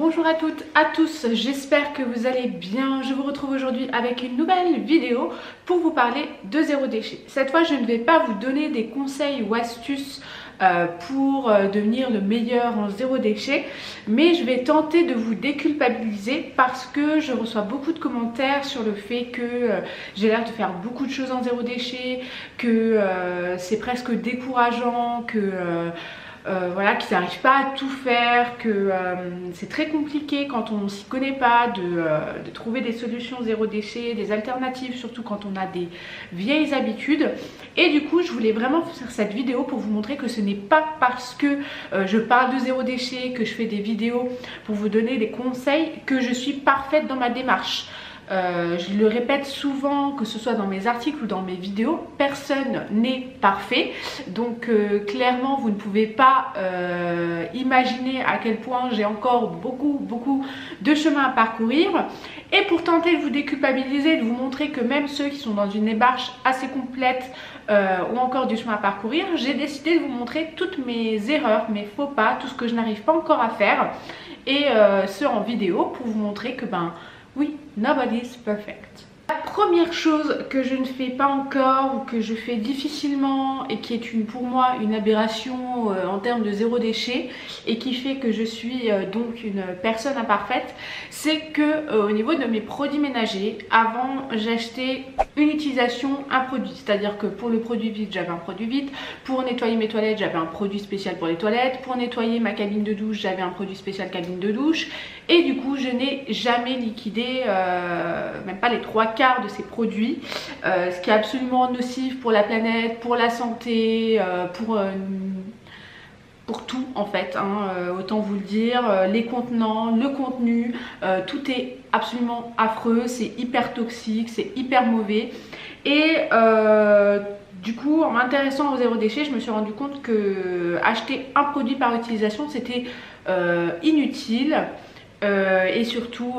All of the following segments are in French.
Bonjour à toutes, à tous, j'espère que vous allez bien. Je vous retrouve aujourd'hui avec une nouvelle vidéo pour vous parler de zéro déchet. Cette fois, je ne vais pas vous donner des conseils ou astuces pour devenir le meilleur en zéro déchet, mais je vais tenter de vous déculpabiliser parce que je reçois beaucoup de commentaires sur le fait que j'ai l'air de faire beaucoup de choses en zéro déchet, que c'est presque décourageant, que voilà, qu'ils n'arrivent pas à tout faire, que c'est très compliqué quand on ne s'y connaît pas de trouver des solutions zéro déchet, des alternatives, surtout quand on a des vieilles habitudes. Et du coup, je voulais vraiment faire cette vidéo pour vous montrer que ce n'est pas parce que je parle de zéro déchet, que je fais des vidéos pour vous donner des conseils, que je suis parfaite dans ma démarche. Je le répète souvent, que ce soit dans mes articles ou dans mes vidéos, personne n'est parfait. Donc clairement, vous ne pouvez pas imaginer à quel point j'ai encore beaucoup de chemin à parcourir. Et pour tenter de vous déculpabiliser, de vous montrer que même ceux qui sont dans une démarche assez complète ont encore du chemin à parcourir, j'ai décidé de vous montrer toutes mes erreurs, mes faux pas, tout ce que je n'arrive pas encore à faire. Et ce en vidéo pour vous montrer que oui, nobody's perfect. La première chose que je ne fais pas encore ou que je fais difficilement et qui est pour moi une aberration en termes de zéro déchet et qui fait que je suis donc une personne imparfaite, c'est que au niveau de mes produits ménagers, avant j'achetais une utilisation, un produit. C'est-à-dire que pour le produit vide, j'avais un produit vide. Pour nettoyer mes toilettes, j'avais un produit spécial pour les toilettes. Pour nettoyer ma cabine de douche, j'avais un produit spécial cabine de douche. Et du coup, je n'ai jamais liquidé, même pas les 3/4 de ces produits, ce qui est absolument nocif pour la planète, pour la santé, pour tout en fait, autant vous le dire. Les contenants, le contenu, tout est absolument affreux, c'est hyper toxique, c'est hyper mauvais. Et du coup, en m'intéressant au zéro déchet, je me suis rendu compte que acheter un produit par utilisation, c'était inutile. Et surtout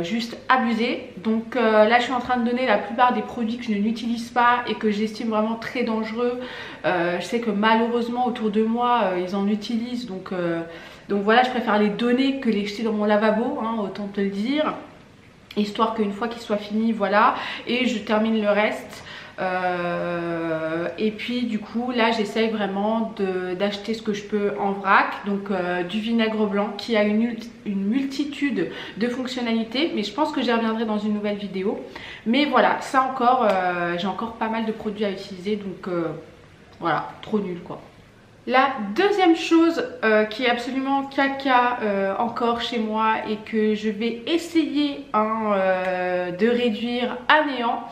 juste abusé. Donc là je suis en train de donner la plupart des produits que je n'utilise pas et que j'estime vraiment très dangereux. Je sais que malheureusement autour de moi ils en utilisent, donc voilà, je préfère les donner que les jeter dans mon lavabo, autant te le dire, histoire qu'une fois qu'ils soient finis, voilà, et je termine le reste. Et puis du coup là j'essaye vraiment d'acheter ce que je peux en vrac, donc du vinaigre blanc qui a une multitude de fonctionnalités, mais je pense que j'y reviendrai dans une nouvelle vidéo. Mais voilà, ça encore j'ai encore pas mal de produits à utiliser, donc voilà, trop nul quoi. La deuxième chose qui est absolument caca encore chez moi et que je vais essayer de réduire à néant,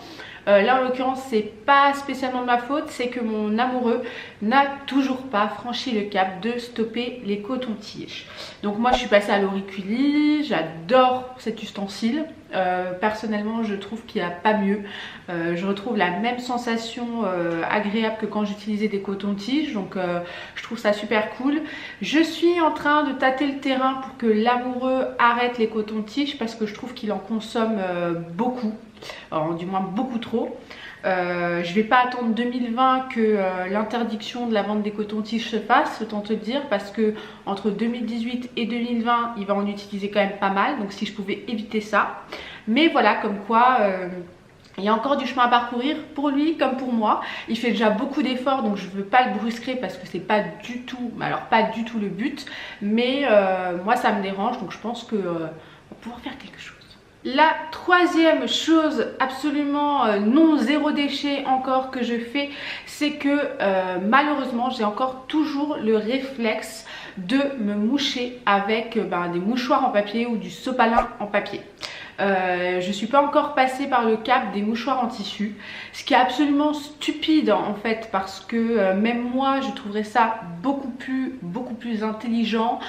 là en l'occurrence c'est pas spécialement de ma faute, c'est que mon amoureux n'a toujours pas franchi le cap de stopper les cotons-tiges. Donc moi je suis passée à l'auriculi, j'adore cet ustensile. Personnellement je trouve qu'il n'y a pas mieux. Je retrouve la même sensation agréable que quand j'utilisais des cotons-tiges, donc je trouve ça super cool. Je suis en train de tâter le terrain pour que l'amoureux arrête les cotons-tiges parce que je trouve qu'il en consomme beaucoup. Alors, du moins beaucoup trop. Je vais pas attendre 2020 que l'interdiction de la vente des cotons-tiges se fasse, autant te dire, parce que entre 2018 et 2020 il va en utiliser quand même pas mal, donc si je pouvais éviter ça. Mais voilà, comme quoi il y a encore du chemin à parcourir pour lui comme pour moi. Il fait déjà beaucoup d'efforts, donc je veux pas le brusquer parce que c'est pas du tout, alors pas du tout le but, mais moi ça me dérange, donc je pense que on va pouvoir faire quelque chose. La troisième chose absolument non zéro déchet encore que je fais, c'est que malheureusement j'ai encore toujours le réflexe de me moucher avec des mouchoirs en papier ou du sopalin en papier. Je suis pas encore passée par le cap des mouchoirs en tissu, ce qui est absolument stupide en fait, parce que même moi je trouverais ça beaucoup plus intelligent,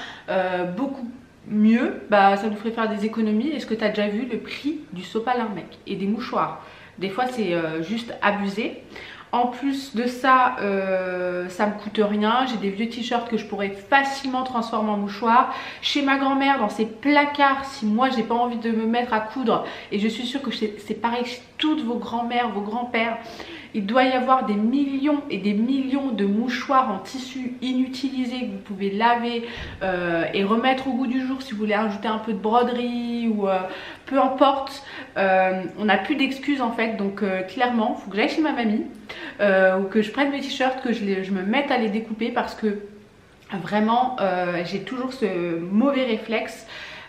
beaucoup mieux, ça nous ferait faire des économies. Est-ce que tu as déjà vu le prix du sopalin mec et des mouchoirs? Des fois c'est juste abusé. En plus de ça, ça me coûte rien. J'ai des vieux t-shirts que je pourrais facilement transformer en mouchoirs. Chez ma grand-mère, dans ses placards, si moi j'ai pas envie de me mettre à coudre, et je suis sûre que c'est pareil chez toutes vos grand-mères, vos grands-pères, Il doit y avoir des millions et des millions de mouchoirs en tissu inutilisés que vous pouvez laver et remettre au goût du jour si vous voulez ajouter un peu de broderie ou peu importe. On n'a plus d'excuses en fait, donc clairement, il faut que j'aille chez ma mamie ou que je prenne mes t-shirts, que je me mette à les découper parce que vraiment j'ai toujours ce mauvais réflexe.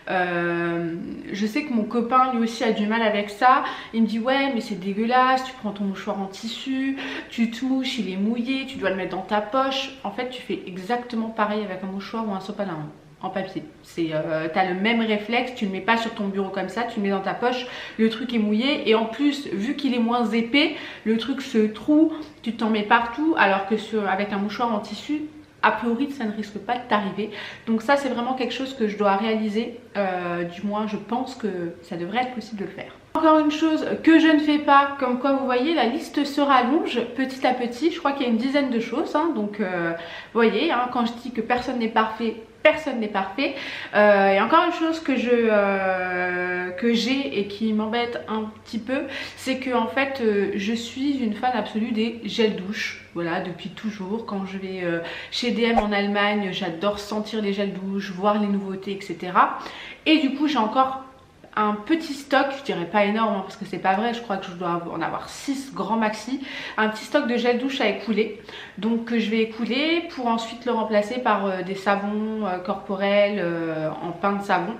Je sais que mon copain lui aussi a du mal avec ça. Il me dit ouais mais c'est dégueulasse, tu prends ton mouchoir en tissu, tu te mouches, il est mouillé, tu dois le mettre dans ta poche. En fait tu fais exactement pareil avec un mouchoir ou un sopalin en papier. T'as le même réflexe, tu ne le mets pas sur ton bureau comme ça, tu le mets dans ta poche, le truc est mouillé et en plus vu qu'il est moins épais, le truc se troue, tu t'en mets partout alors que avec un mouchoir en tissu, a priori ça ne risque pas de t'arriver. Donc ça c'est vraiment quelque chose que je dois réaliser, du moins je pense que ça devrait être possible de le faire. Encore une chose que je ne fais pas, comme quoi vous voyez la liste se rallonge petit à petit, je crois qu'il y a une dizaine de choses hein, donc vous voyez hein, quand je dis que personne n'est parfait, personne n'est parfait. Et encore une chose que j'ai et qui m'embête un petit peu, c'est que en fait je suis une fan absolue des gels douche. Voilà, depuis toujours, quand je vais chez DM en Allemagne, j'adore sentir les gels douche, voir les nouveautés, etc. Et du coup j'ai encore un petit stock, je dirais pas énorme hein, parce que c'est pas vrai, je crois que je dois en avoir 6 grands maxi, un petit stock de gel douche à écouler, donc que je vais écouler pour ensuite le remplacer par des savons corporels en pain de savon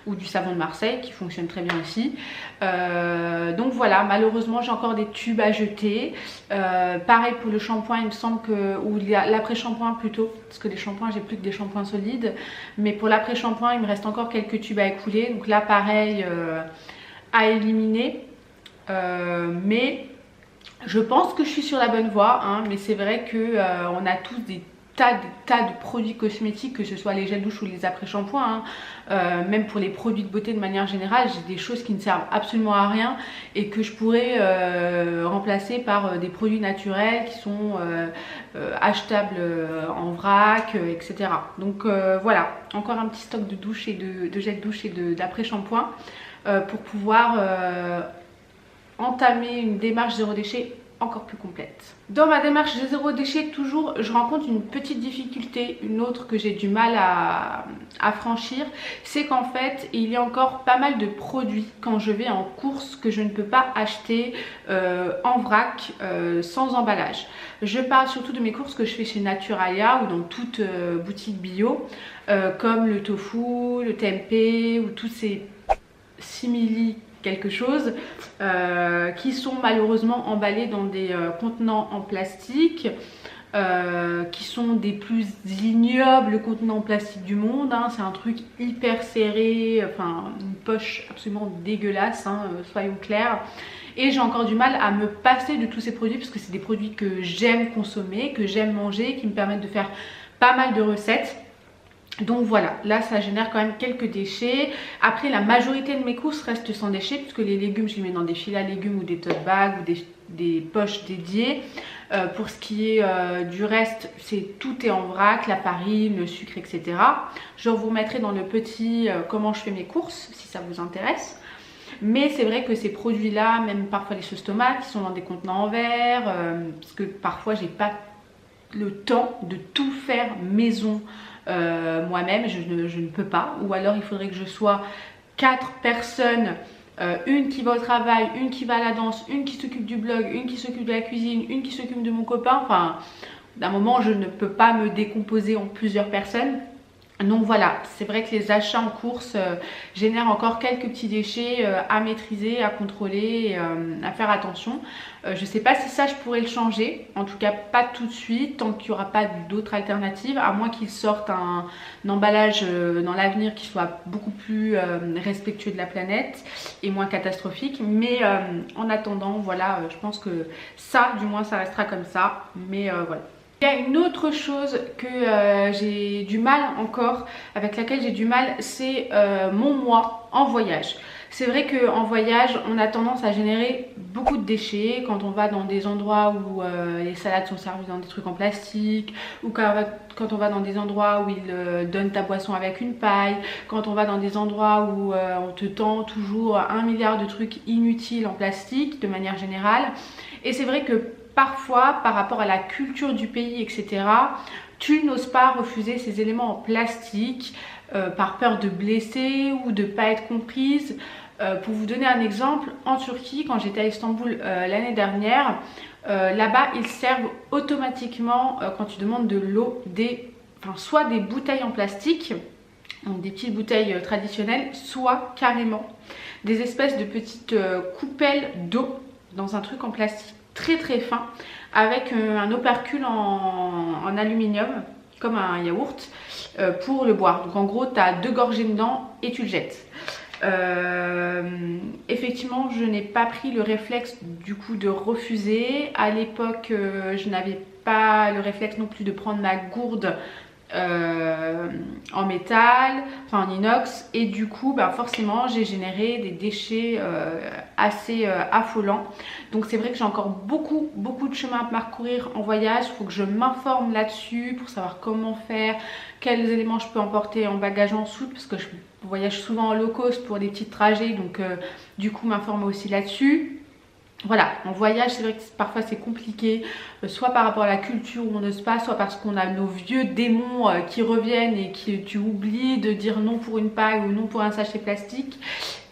ou du savon de Marseille qui fonctionne très bien aussi. Donc voilà, malheureusement j'ai encore des tubes à jeter. Pareil pour le shampoing, il me semble que, ou l'après-shampoing plutôt, parce que les shampoings j'ai plus que des shampoings solides, mais pour l'après-shampoing il me reste encore quelques tubes à écouler, donc là pareil à éliminer, mais je pense que je suis sur la bonne voie hein, mais c'est vrai que on a tous des tas de produits cosmétiques, que ce soit les gels douche ou les après-shampoings hein. Même pour les produits de beauté de manière générale, j'ai des choses qui ne servent absolument à rien et que je pourrais remplacer par des produits naturels qui sont achetables en vrac, etc. Donc voilà, encore un petit stock de douche et de gel douche et d'après-shampoing pour pouvoir entamer une démarche zéro déchet encore plus complète. Dans ma démarche de zéro déchet, toujours, je rencontre une petite difficulté, une autre que j'ai du mal à franchir, c'est qu'en fait, il y a encore pas mal de produits quand je vais en course que je ne peux pas acheter en vrac, sans emballage. Je parle surtout de mes courses que je fais chez Naturalia ou dans toute boutique bio, comme le tofu, le tempeh ou tous ces simili quelque chose qui sont malheureusement emballés dans des contenants en plastique qui sont des plus ignobles contenants en plastique du monde hein. C'est un truc hyper serré, enfin une poche absolument dégueulasse hein, soyons clairs. Et j'ai encore du mal à me passer de tous ces produits parce que c'est des produits que j'aime consommer, que j'aime manger, qui me permettent de faire pas mal de recettes. Donc voilà, là ça génère quand même quelques déchets. Après la majorité de mes courses restent sans déchets puisque les légumes je les mets dans des filets à légumes ou des tote bags ou des poches dédiées. Pour ce qui est du reste, tout est en vrac, la farine, le sucre, etc. Je vous remettrai dans le petit comment je fais mes courses si ça vous intéresse. Mais c'est vrai que ces produits là, même parfois les sauces tomates qui sont dans des contenants en verre, parce que parfois j'ai pas le temps de tout faire maison moi-même, je ne peux pas, ou alors il faudrait que je sois 4 personnes, une qui va au travail, une qui va à la danse, une qui s'occupe du blog, une qui s'occupe de la cuisine, une qui s'occupe de mon copain, enfin d'un moment je ne peux pas me décomposer en plusieurs personnes. Donc voilà, c'est vrai que les achats en course génèrent encore quelques petits déchets à maîtriser, à contrôler, à faire attention. Je ne sais pas si ça je pourrais le changer, en tout cas pas tout de suite, tant qu'il n'y aura pas d'autres alternatives, à moins qu'ils sortent un emballage dans l'avenir qui soit beaucoup plus respectueux de la planète et moins catastrophique. Mais en attendant, voilà, je pense que ça, du moins ça restera comme ça, mais voilà. Il y a une autre chose que j'ai du mal encore, avec laquelle j'ai du mal, c'est mon mois en voyage. C'est vrai qu'en voyage, on a tendance à générer beaucoup de déchets quand on va dans des endroits où les salades sont servies dans des trucs en plastique, ou quand on va dans des endroits où ils donnent ta boisson avec une paille, quand on va dans des endroits où on te tend toujours 1 milliard de trucs inutiles en plastique de manière générale. Et c'est vrai que parfois par rapport à la culture du pays, etc., tu n'oses pas refuser ces éléments en plastique par peur de blesser ou de ne pas être comprise. Pour vous donner un exemple, en Turquie, quand j'étais à Istanbul l'année dernière, là-bas ils servent automatiquement quand tu demandes de l'eau soit des bouteilles en plastique, donc des petites bouteilles traditionnelles, soit carrément des espèces de petites coupelles d'eau dans un truc en plastique très très fin avec un opercule en aluminium comme un yaourt pour le boire. Donc en gros tu as 2 gorgées dedans et tu le jettes. Effectivement je n'ai pas pris le réflexe du coup de refuser. À l'époque je n'avais pas le réflexe non plus de prendre ma gourde en métal, enfin en inox, et du coup forcément j'ai généré des déchets assez affolants. Donc c'est vrai que j'ai encore beaucoup de chemin à parcourir en voyage. Il faut que je m'informe là-dessus pour savoir comment faire, quels éléments je peux emporter en bagage en soute, parce que je voyage souvent en low cost pour des petits trajets, donc du coup m'informer aussi là-dessus. Voilà, en voyage c'est vrai que parfois c'est compliqué, soit par rapport à la culture où on n'ose pas, soit parce qu'on a nos vieux démons qui reviennent et que tu oublies de dire non pour une paille ou non pour un sachet plastique.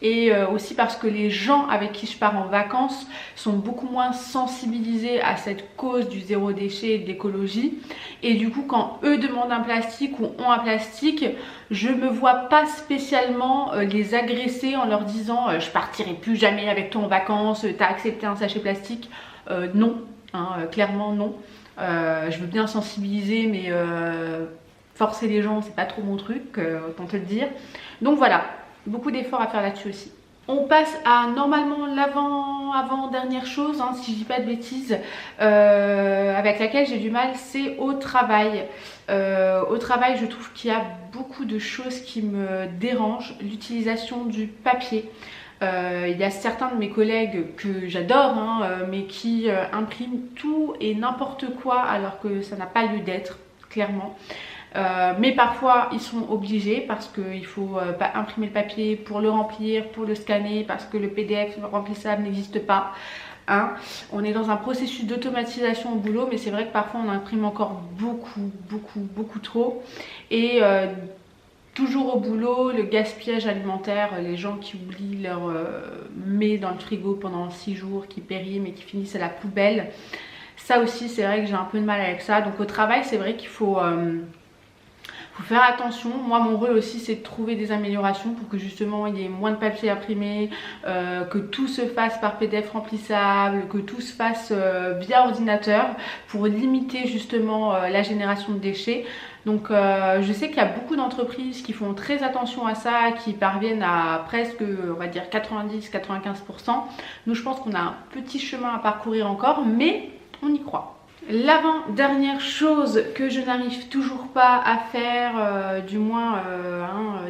Et aussi parce que les gens avec qui je pars en vacances sont beaucoup moins sensibilisés à cette cause du zéro déchet et de l'écologie. Et du coup quand eux demandent un plastique ou ont un plastique, je me vois pas spécialement les agresser en leur disant je partirai plus jamais avec toi en vacances, t'as accepté un sachet plastique. Non, hein, clairement non. Je veux bien sensibiliser, mais forcer les gens c'est pas trop mon truc, autant te le dire. Donc voilà, beaucoup d'efforts à faire là-dessus aussi. On passe à normalement l'avant-dernière chose, hein, si je dis pas de bêtises, avec laquelle j'ai du mal, c'est au travail. Au travail, je trouve qu'il y a beaucoup de choses qui me dérangent. L'utilisation du papier. Il y a certains de mes collègues que j'adore, hein, mais qui impriment tout et n'importe quoi alors que ça n'a pas lieu d'être, clairement. Mais parfois ils sont obligés parce qu'il faut imprimer le papier pour le remplir, pour le scanner, parce que le PDF remplissable n'existe pas. Hein. On est dans un processus d'automatisation au boulot, mais c'est vrai que parfois on imprime encore beaucoup trop. Et toujours au boulot, le gaspillage alimentaire, les gens qui oublient leur mets dans le frigo pendant 6 jours, qui périment et qui finissent à la poubelle. Ça aussi c'est vrai que j'ai un peu de mal avec ça. Donc au travail c'est vrai qu'il faut faire attention. Moi mon rôle aussi c'est de trouver des améliorations pour que justement il y ait moins de papier imprimé, que tout se fasse par PDF remplissable, que tout se fasse via ordinateur pour limiter justement la génération de déchets. Donc je sais qu'il y a beaucoup d'entreprises qui font très attention à ça, qui parviennent à presque on va dire 90-95%. Nous je pense qu'on a un petit chemin à parcourir encore, mais on y croit. L'avant-dernière chose que je n'arrive toujours pas à faire, du moins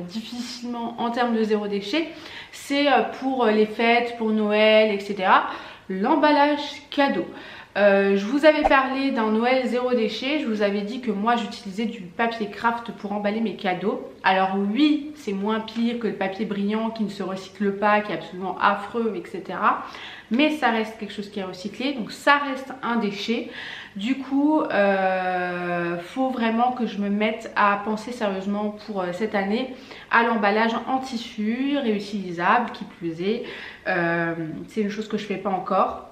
difficilement en termes de zéro déchet, c'est pour les fêtes, pour Noël, etc. L'emballage cadeau. Je vous avais parlé d'un Noël zéro déchet, je vous avais dit que moi j'utilisais du papier craft pour emballer mes cadeaux. Alors oui, c'est moins pire que le papier brillant qui ne se recycle pas, qui est absolument affreux, etc. Mais ça reste quelque chose qui est recyclé, donc ça reste un déchet. Du coup, faut vraiment que je me mette à penser sérieusement pour cette année à l'emballage en tissu réutilisable, qui plus est. C'est une chose que je fais pas encore,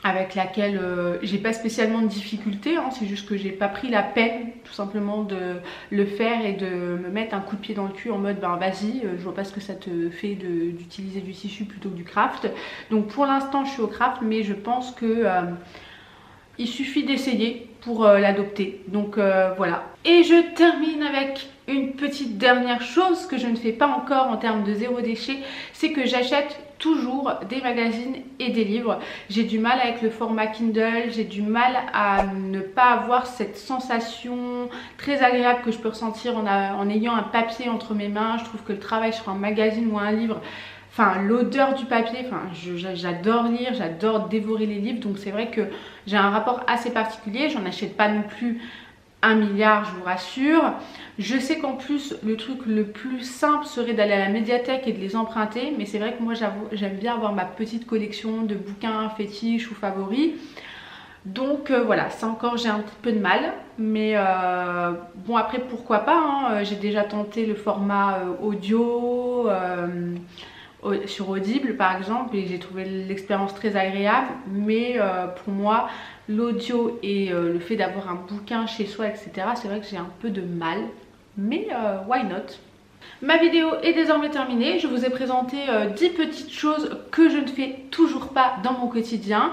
avec laquelle j'ai pas spécialement de difficulté, hein, c'est juste que j'ai pas pris la peine tout simplement de le faire et de me mettre un coup de pied dans le cul en mode ben vas-y, je vois pas ce que ça te fait d'utiliser du tissu plutôt que du craft. Donc pour l'instant je suis au craft, mais je pense que il suffit d'essayer pour l'adopter. Donc voilà. Et je termine avec une petite dernière chose que je ne fais pas encore en termes de zéro déchet, c'est que j'achète toujours des magazines et des livres. J'ai du mal avec le format Kindle, j'ai du mal à ne pas avoir cette sensation très agréable que je peux ressentir en ayant un papier entre mes mains. Je trouve que le travail sur un magazine ou un livre, enfin l'odeur du papier, enfin j'adore lire, j'adore dévorer les livres, donc c'est vrai que j'ai un rapport assez particulier. J'en achète pas non plus 1 milliard, je vous rassure. Je sais qu'en plus le truc le plus simple serait d'aller à la médiathèque et de les emprunter, mais c'est vrai que moi j'aime bien avoir ma petite collection de bouquins fétiches ou favoris. Donc voilà, ça encore j'ai un petit peu de mal, mais bon après pourquoi pas, hein. J'ai déjà tenté le format audio sur Audible par exemple et j'ai trouvé l'expérience très agréable, mais pour moi l'audio et le fait d'avoir un bouquin chez soi etc, c'est vrai que j'ai un peu de mal, mais why not. Ma vidéo est désormais terminée. Je vous ai présenté 10 petites choses que je ne fais toujours pas dans mon quotidien.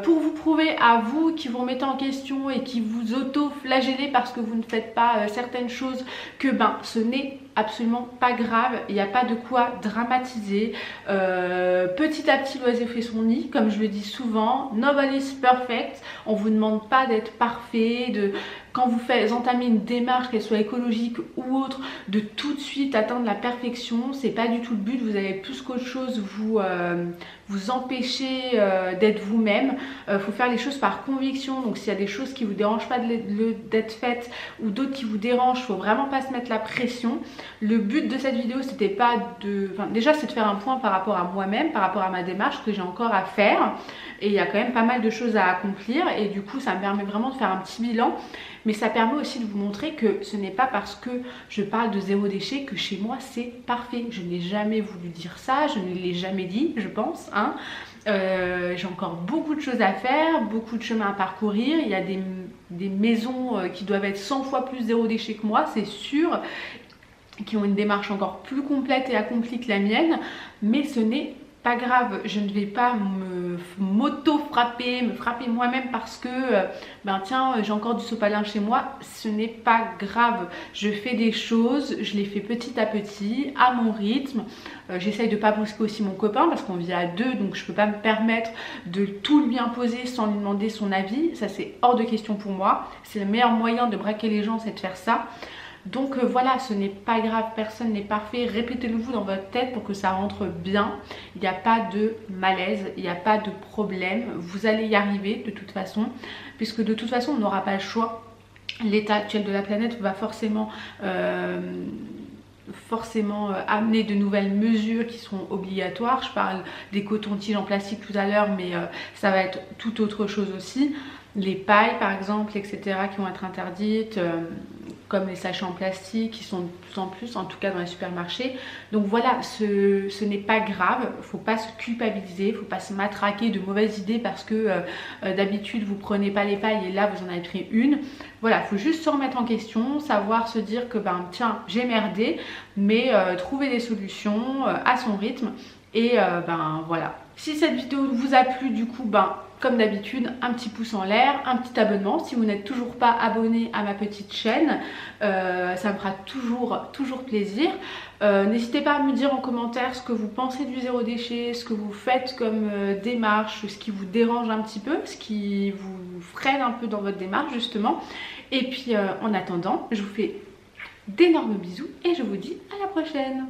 Pour vous prouver à vous qui vous remettez en question et qui vous auto-flagellez parce que vous ne faites pas certaines choses que ce n'est absolument pas grave, il n'y a pas de quoi dramatiser. Petit à petit l'oiseau fait son nid, comme je le dis souvent, nobody's perfect. On vous demande pas d'être parfait, quand vous entamez une démarche, qu'elle soit écologique ou autre, de tout de suite atteindre la perfection. C'est pas du tout le but. Vous allez plus qu'autre chose vous empêcher d'être vous-même. Faut faire les choses par conviction. Donc s'il y a des choses qui vous dérangent pas d'être faites ou d'autres qui vous dérangent, faut vraiment pas se mettre la pression. Le but de cette vidéo, c'était pas déjà c'est de faire un point par rapport à moi-même, par rapport à ma démarche que j'ai encore à faire. Et il y a quand même pas mal de choses à accomplir. Et du coup, ça me permet vraiment de faire un petit bilan. Mais ça permet aussi de vous montrer que ce n'est pas parce que je parle de zéro déchet que chez moi c'est parfait. Je n'ai jamais voulu dire ça, je ne l'ai jamais dit, je pense. Hein. J'ai encore beaucoup de choses à faire, beaucoup de chemin à parcourir. Il y a des maisons qui doivent être 100 fois plus zéro déchet que moi, c'est sûr, qui ont une démarche encore plus complète et accomplie que la mienne. Mais ce n'est pas grave, je ne vais pas m'auto-frapper, me frapper moi-même parce que tiens, j'ai encore du sopalin chez moi. Ce n'est pas grave, je fais des choses, je les fais petit à petit, à mon rythme. J'essaye de ne pas brusquer aussi mon copain parce qu'on vit à deux, donc je ne peux pas me permettre de tout lui imposer sans lui demander son avis. Ça c'est hors de question pour moi. C'est le meilleur moyen de braquer les gens, c'est de faire ça. Donc voilà, ce n'est pas grave, personne n'est parfait. Répétez-le vous dans votre tête pour que ça rentre bien. Il n'y a pas de malaise, il n'y a pas de problème. Vous allez y arriver de toute façon, puisque de toute façon on n'aura pas le choix. L'état actuel de la planète va forcément amener de nouvelles mesures qui seront obligatoires. Je parle des cotons-tiges en plastique tout à l'heure, mais ça va être tout autre chose aussi. Les pailles par exemple, etc. qui vont être interdites, comme les sachets en plastique qui sont de plus en plus, en tout cas dans les supermarchés. Donc voilà, ce n'est pas grave, il ne faut pas se culpabiliser, il ne faut pas se matraquer de mauvaises idées parce que d'habitude vous prenez pas les pailles et là vous en avez pris une. Voilà, il faut juste se remettre en question, savoir se dire que tiens, j'ai merdé, mais trouver des solutions à son rythme. Et voilà. Si cette vidéo vous a plu, du coup, comme d'habitude, un petit pouce en l'air, un petit abonnement. Si vous n'êtes toujours pas abonné à ma petite chaîne, ça me fera toujours plaisir. N'hésitez pas à me dire en commentaire ce que vous pensez du zéro déchet, ce que vous faites comme démarche, ce qui vous dérange un petit peu, ce qui vous freine un peu dans votre démarche justement. Et puis en attendant, je vous fais d'énormes bisous et je vous dis à la prochaine.